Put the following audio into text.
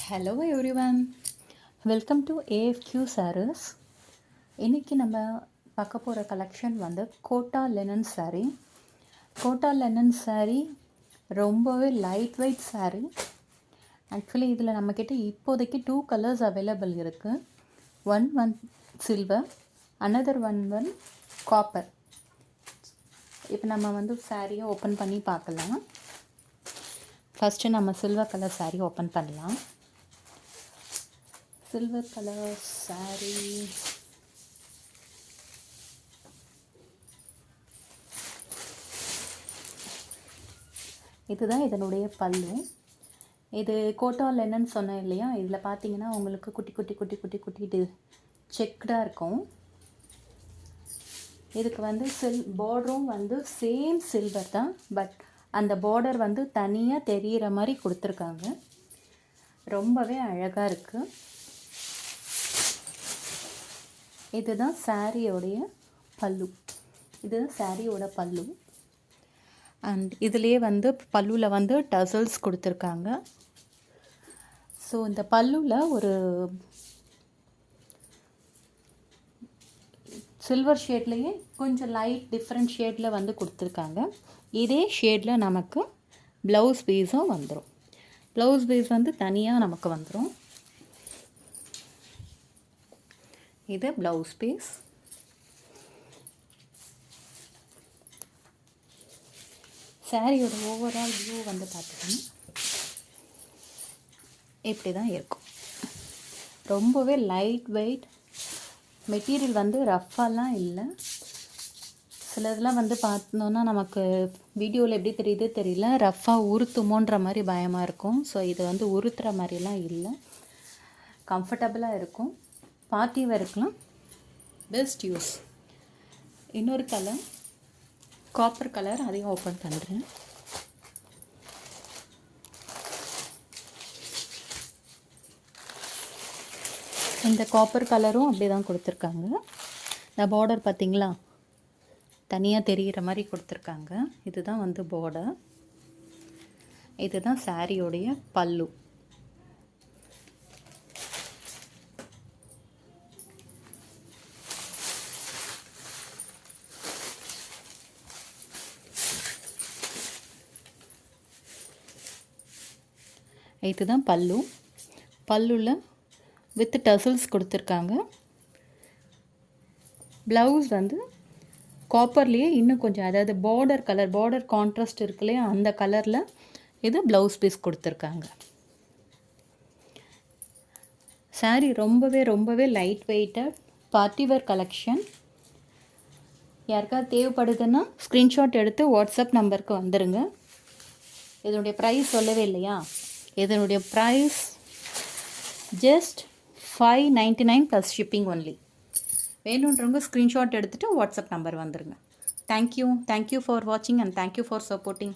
Hello everyone, welcome to AFQ saris. இன்றைக்கி நம்ம பார்க்க போகிற கலெக்ஷன் வந்து Kota linen sari. Kota linen sari ரொம்பவே லைட் வெயிட் சாரீ. ஆக்சுவலி இதில் நம்மக்கிட்ட இப்போதைக்கு 2 கலர்ஸ் அவைலபிள் இருக்குது. One silver, another one copper. இப்போ நம்ம வந்து சாரியை ஓப்பன் பண்ணி பார்க்கலாம். ஃபஸ்ட்டு நம்ம சில்வர் கலர் சாரீ ஓப்பன் பண்ணலாம். சில்வர் கலர் சாரீ இதுதான் இதனுடைய பல்லு. இது கோட்டா லெனன் சொன்னேன் இல்லையா, இதில் பார்த்தீங்கன்னா உங்களுக்கு குட்டி குட்டி குட்டி குட்டி குட்டி செக்டாக இருக்கும். இதுக்கு வந்து பார்டரும் வந்து சேம் சில்வர் தான், பட் அந்த பார்டர் வந்து தனியாக தெரிகிற மாதிரி கொடுத்துருக்காங்க. ரொம்பவே அழகாக இருக்குது. இதுதான் சாரியோடைய பல்லு. இதுதான் சாரியோட பல்லு. அண்ட் இதுலேயே வந்து பல்லுவில் வந்து டசல்ஸ் கொடுத்துருக்காங்க. ஸோ இந்த பல்லுவில் ஒரு சில்வர் ஷேட்லேயே கொஞ்சம் லைட் டிஃப்ரெண்ட் ஷேடில் வந்து கொடுத்துருக்காங்க. இதே ஷேடில் நமக்கு ப்ளவுஸ் பீஸும் வந்துடும். ப்ளவுஸ் பீஸ் வந்து தனியாக நமக்கு வந்துடும். இது ப்ளவுஸ் பீஸ். சாரியோட ஓவரால் வியூ வந்து பார்த்துக்கணும், இப்படி தான் இருக்கும். ரொம்பவே லைட் வெயிட் மெட்டீரியல், வந்து ரஃப்பாலாம் இல்லை. சிலதெல்லாம் வந்து பார்த்தோன்னா நமக்கு வீடியோவில் எப்படி தெரியுது தெரியல, ரஃப்பாக உறுத்துமோன்ற மாதிரி பயமாக இருக்கும். ஸோ இது வந்து உறுத்துற மாதிரிலாம் இல்லை, கம்ஃபர்டபுளாக இருக்கும். பார்ட்டி வேர்க்கெலாம் பெஸ்ட் யூஸ். இன்னொரு கலர் காப்பர் கலர், அதையும் ஓப்பன் பண்ணுறேன். இந்த காப்பர் கலரும் அப்படி தான் கொடுத்துருக்காங்க. இந்த பார்டர் பார்த்திங்களா, தனியாக தெரிகிற மாதிரி கொடுத்துருக்காங்க. இதுதான் வந்து பார்டர். இதுதான் சாரியோடைய பல்லு. இதுதான் பல்லு. பல்லுவில் வித் டசல்ஸ் கொடுத்துருக்காங்க. ப்ளவுஸ் வந்து காப்பர்லேயே இன்னும் கொஞ்சம், அதாவது பார்டர் கான்ட்ராஸ்ட் இருக்கு இல்லையா, அந்த கலரில் இது ப்ளவுஸ் பீஸ் கொடுத்துருக்காங்க. சாரீ ரொம்பவே light weighted party wear collection. யாருக்காவது தேவைப்படுதுன்னா ஸ்க்ரீன்ஷாட் எடுத்து வாட்ஸ்அப் நம்பருக்கு வந்துடுங்க. இதனுடைய ப்ரைஸ் சொல்லவே இல்லையா, இதனுடைய price just $599 plus shipping only. வேணுன்றவங்க ஸ்க்ரீன்ஷாட் எடுத்துகிட்டு வாட்ஸ்அப் நம்பர் வந்துடுங்க. தேங்க்யூ ஃபார் வாட்சிங் அண்ட் தேங்க்யூ ஃபார் சப்போர்ட்டிங்.